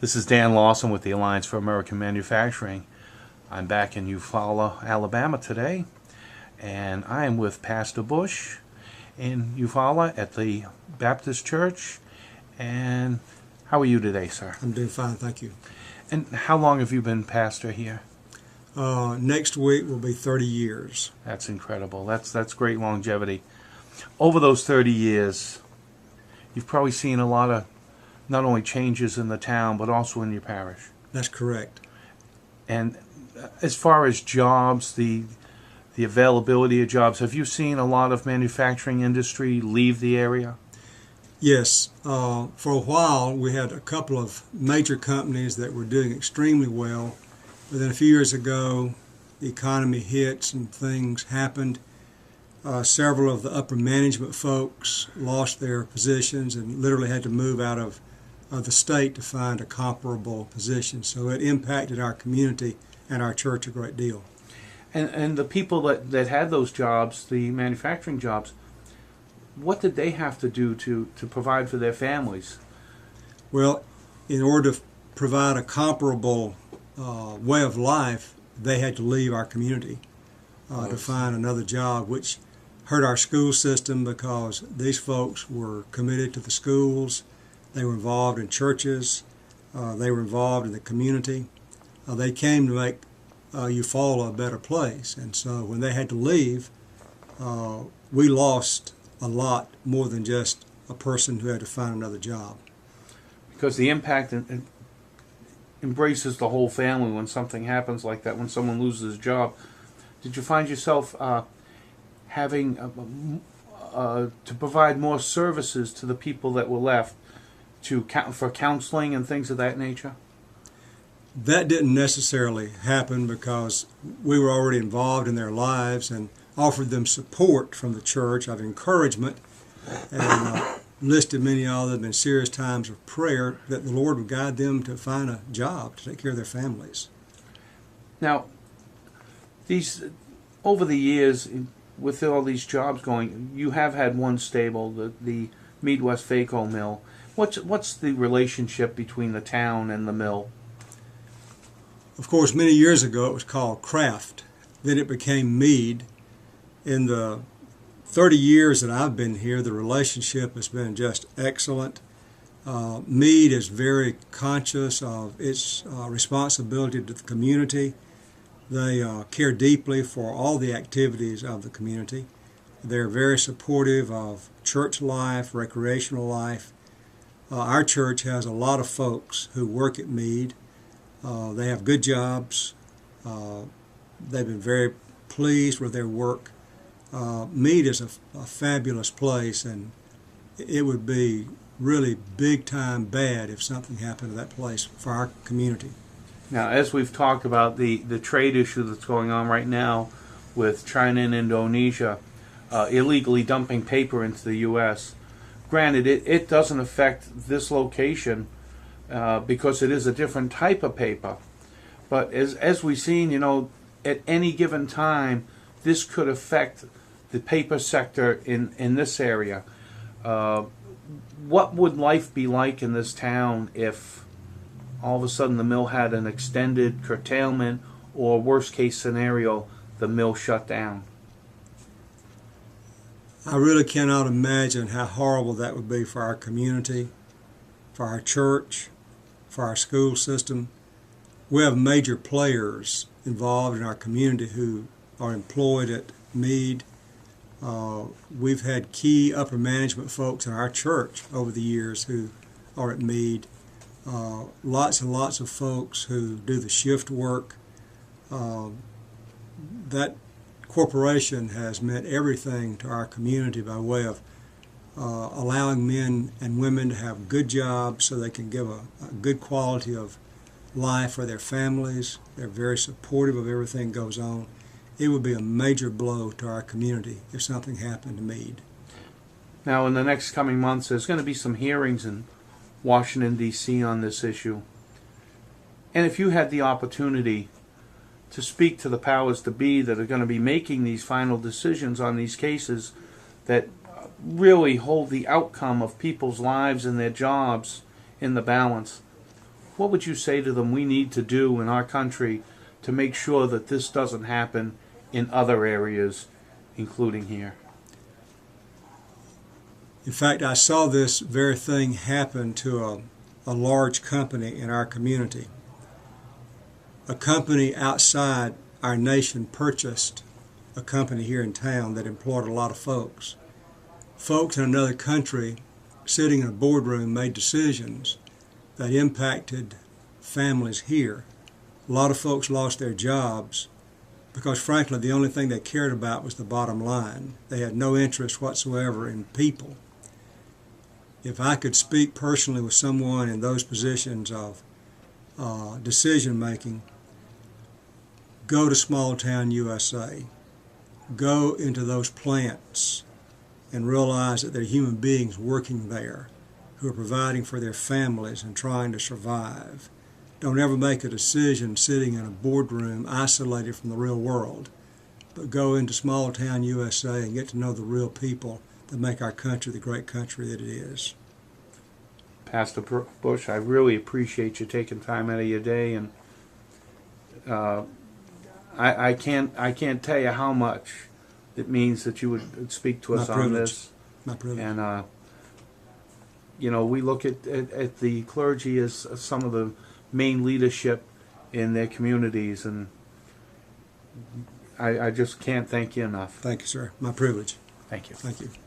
This is Dan Lawson with the Alliance for American Manufacturing. I'm back in Eufaula, Alabama today, and I am with Pastor Bush in Eufaula at the Baptist Church. And how are you today, sir? I'm doing fine, thank you. And how long have you been pastor here? Next week will be 30 years. That's incredible. That's great longevity. Over those 30 years, you've probably seen a lot of not only changes in the town, but also in your parish. That's correct. And as far as jobs, the availability of jobs, have you seen a lot of manufacturing industry leave the area? Yes. For a while, we had a couple of major companies that were doing extremely well. But then a few years ago, the economy hit, and things happened. Several of the upper management folks lost their positions and literally had to move out of the state to find a comparable position. So it impacted our community and our church a great deal. And the people that had those jobs, the manufacturing jobs, what did they have to do to provide for their families? Well, in order to provide a comparable way of life, they had to leave our community to find another job, which hurt our school system because these folks were committed to the schools. They were involved in churches. They were involved in the community. They came to make Eufaula a better place. And so when they had to leave, we lost a lot more than just a person who had to find another job. Because the impact embraces the whole family when something happens like that, when someone loses a job. Did you find yourself having to provide more services to the people that were left for counseling and things of that nature? That didn't necessarily happen because we were already involved in their lives and offered them support from the church of encouragement and listed many of them in serious times of prayer that the Lord would guide them to find a job to take care of their families. Now, over the years, with all these jobs going, you have had one stable, the Midwest Faco mill. What's the relationship between the town and the mill? Of course, many years ago it was called Kraft. Then it became Mead. In the 30 years that I've been here, the relationship has been just excellent. Mead is very conscious of its responsibility to the community. They care deeply for all the activities of the community. They're very supportive of church life, recreational life. Our church has a lot of folks who work at Mead. They have good jobs. They've been very pleased with their work. Mead is a fabulous place, and it would be really big time bad if something happened to that place for our community. Now, as we've talked about the trade issue that's going on right now with China and Indonesia illegally dumping paper into the U.S., granted, it doesn't affect this location because it is a different type of paper. But as we've seen, at any given time, this could affect the paper sector in this area. What would life be like in this town if all of a sudden the mill had an extended curtailment, or worst case scenario, the mill shut down? I really cannot imagine how horrible that would be for our community, for our church, for our school system. We have major players involved in our community who are employed at Mead. We've had key upper management folks in our church over the years who are at Mead. Lots and lots of folks who do the shift work. That corporation has meant everything to our community by way of allowing men and women to have good jobs so they can give a good quality of life for their families. They're very supportive of everything that goes on. It would be a major blow to our community if something happened to Mead. Now, in the next coming months, there's going to be some hearings in Washington, D.C. on this issue. And if you had the opportunity to speak to the powers to be that are going to be making these final decisions on these cases that really hold the outcome of people's lives and their jobs in the balance, what would you say to them we need to do in our country to make sure that this doesn't happen in other areas, including here? In fact, I saw this very thing happen to a large company in our community. A company outside our nation purchased a company here in town that employed a lot of folks. Folks in another country sitting in a boardroom made decisions that impacted families here. A lot of folks lost their jobs because, frankly, the only thing they cared about was the bottom line. They had no interest whatsoever in people. If I could speak personally with someone in those positions of decision making, go to small town USA. Go into those plants and realize that there are human beings working there who are providing for their families and trying to survive. Don't ever make a decision sitting in a boardroom isolated from the real world, but go into small town USA and get to know the real people that make our country the great country that it is. Pastor Bush, I really appreciate you taking time out of your day, and I can't tell you how much it means that you would speak to us on this. My privilege. And we look at the clergy as some of the main leadership in their communities, and I just can't thank you enough. Thank you, sir. My privilege. Thank you. Thank you.